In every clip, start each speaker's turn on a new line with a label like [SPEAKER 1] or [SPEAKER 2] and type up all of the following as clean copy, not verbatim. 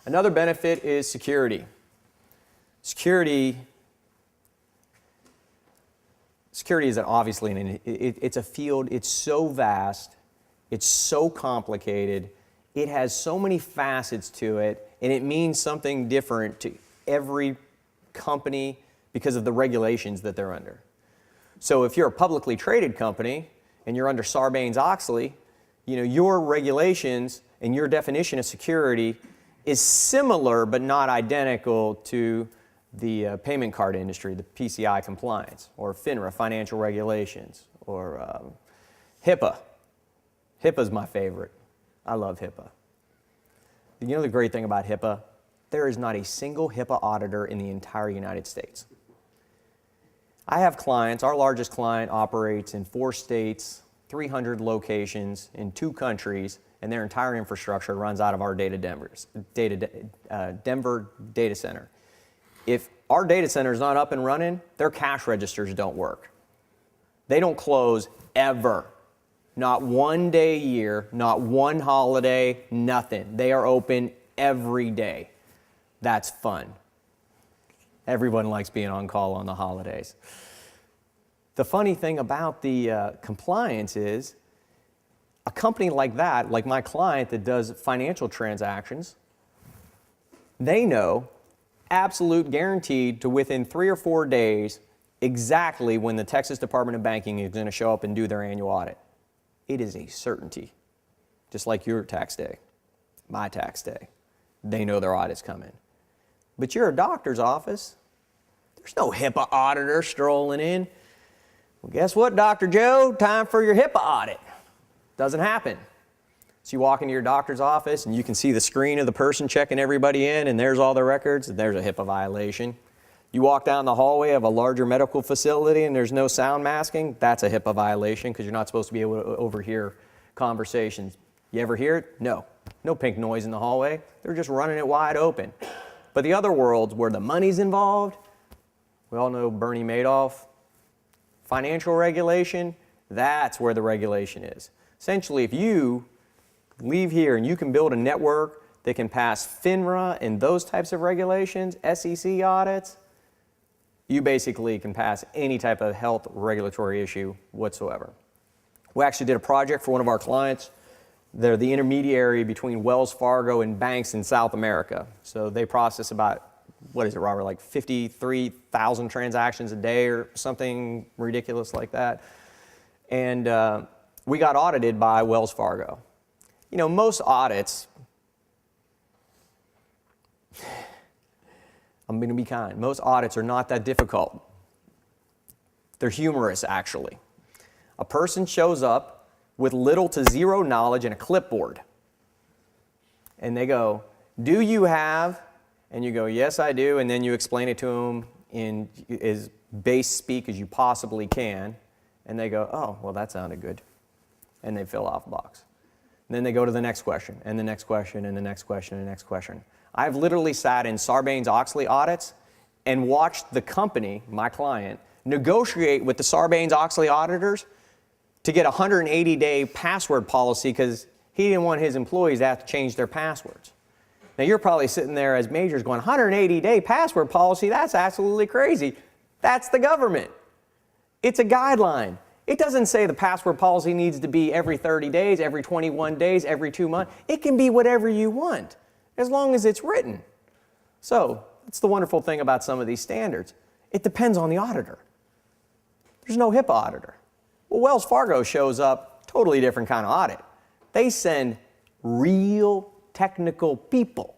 [SPEAKER 1] Another benefit is security. Security is obviously, it's a field, it's so vast, it's so complicated, it has so many facets to it, and it means something different to every company because of the regulations that they're under. So if you're a publicly traded company and you're under Sarbanes-Oxley, your regulations and your definition of security is similar but not identical to the payment card industry, the PCI compliance, or FINRA, financial regulations, or HIPAA. HIPAA's my favorite. I love HIPAA. The great thing about HIPAA? There is not a single HIPAA auditor in the entire United States. I have clients, our largest client operates in 4 states, 300 locations in 2 countries, and their entire infrastructure runs out of our Denver data center. If our data center is not up and running, their cash registers don't work. They don't close ever. Not one day a year, not one holiday, nothing. They are open every day. That's fun. Everyone likes being on call on the holidays. The funny thing about the compliance is, a company like that, like my client that does financial transactions, they know, absolute guaranteed to within 3 or 4 days, exactly when the Texas Department of Banking is going to show up and do their annual audit. It is a certainty, just like your tax day, my tax day. They know their audit's coming. But you're a doctor's office. There's no HIPAA auditor strolling in. Well, guess what, Dr. Joe? Time for your HIPAA audit. Doesn't happen. So you walk into your doctor's office and you can see the screen of the person checking everybody in, and there's all the records, and there's a HIPAA violation. You walk down the hallway of a larger medical facility and there's no sound masking, that's a HIPAA violation because you're not supposed to be able to overhear conversations. You ever hear it? No. No pink noise in the hallway. They're just running it wide open. But the other worlds where the money's involved, we all know Bernie Madoff, financial regulation, that's where the regulation is. Essentially, if you leave here and you can build a network that can pass FINRA and those types of regulations, SEC audits, you basically can pass any type of health regulatory issue whatsoever. We actually did a project for one of our clients. They're the intermediary between Wells Fargo and banks in South America. So they process about, what is it, Robert, like 53,000 transactions a day or something ridiculous like that. And we got audited by Wells Fargo. Most audits, I'm going to be kind, most audits are not that difficult. They're humorous, actually. A person shows up with little to zero knowledge and a clipboard. And they go, do you have? And you go, yes, I do. And then you explain it to them in as base speak as you possibly can. And they go, oh, well, that sounded good. And they fill off a box. And then they go to the next question, and the next question, and the next question, and the next question. I've literally sat in Sarbanes-Oxley audits and watched the company, my client, negotiate with the Sarbanes-Oxley auditors to get a 180-day password policy because he didn't want his employees to have to change their passwords. Now, you're probably sitting there as majors going, 180-day password policy, that's absolutely crazy. That's the government. It's a guideline. It doesn't say the password policy needs to be every 30 days, every 21 days, every 2 months. It can be whatever you want, as long as it's written. So, that's the wonderful thing about some of these standards. It depends on the auditor. There's no HIPAA auditor. Well, Wells Fargo shows up, totally different kind of audit. They send real technical people.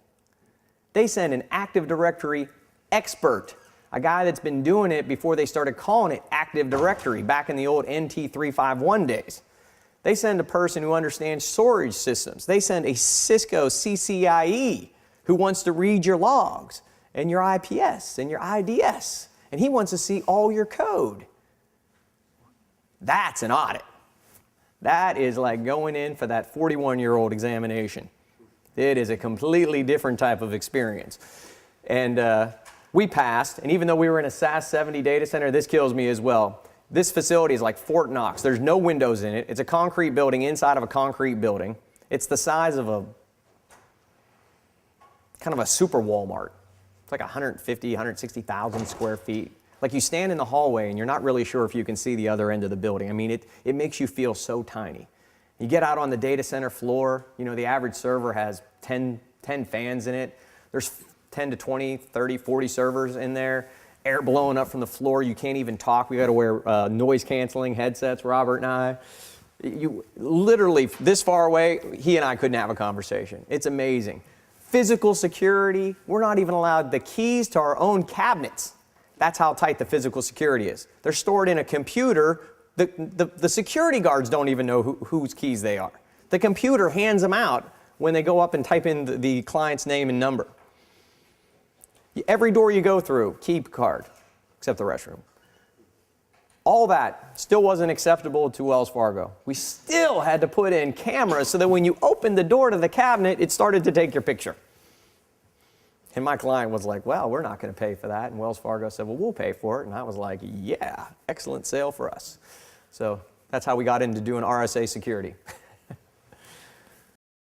[SPEAKER 1] They send an Active Directory expert, a guy that's been doing it before they started calling it Active Directory back in the old NT351 days. They send a person who understands storage systems. They send a Cisco CCIE who wants to read your logs and your IPS and your IDS, and he wants to see all your code. That's an audit. That is like going in for that 41-year-old examination. It is a completely different type of experience. And we passed, and even though we were in a SAS 70 data center, this kills me as well. This facility is like Fort Knox. There's no windows in it. It's a concrete building inside of a concrete building. It's the size of a kind of a super Walmart. It's like 150, 160,000 square feet. Like you stand in the hallway and you're not really sure if you can see the other end of the building. I mean, it makes you feel so tiny. You get out on the data center floor, you know, the average server has 10 fans in it. There's 10 to 20, 30, 40 servers in there. Air blowing up from the floor. You can't even talk. We got to wear noise canceling headsets, Robert and I. You literally this far away, he and I couldn't have a conversation. It's amazing. Physical security, we're not even allowed the keys to our own cabinets. That's how tight the physical security is. They're stored in a computer. The security guards don't even know whose keys they are. The computer hands them out when they go up and type in the client's name and number. Every door you go through, key card, except the restroom. All that still wasn't acceptable to Wells Fargo. We still had to put in cameras so that when you opened the door to the cabinet, it started to take your picture. And my client was like, well, we're not going to pay for that. And Wells Fargo said, well, we'll pay for it. And I was like, yeah, excellent sale for us. So that's how we got into doing RSA security.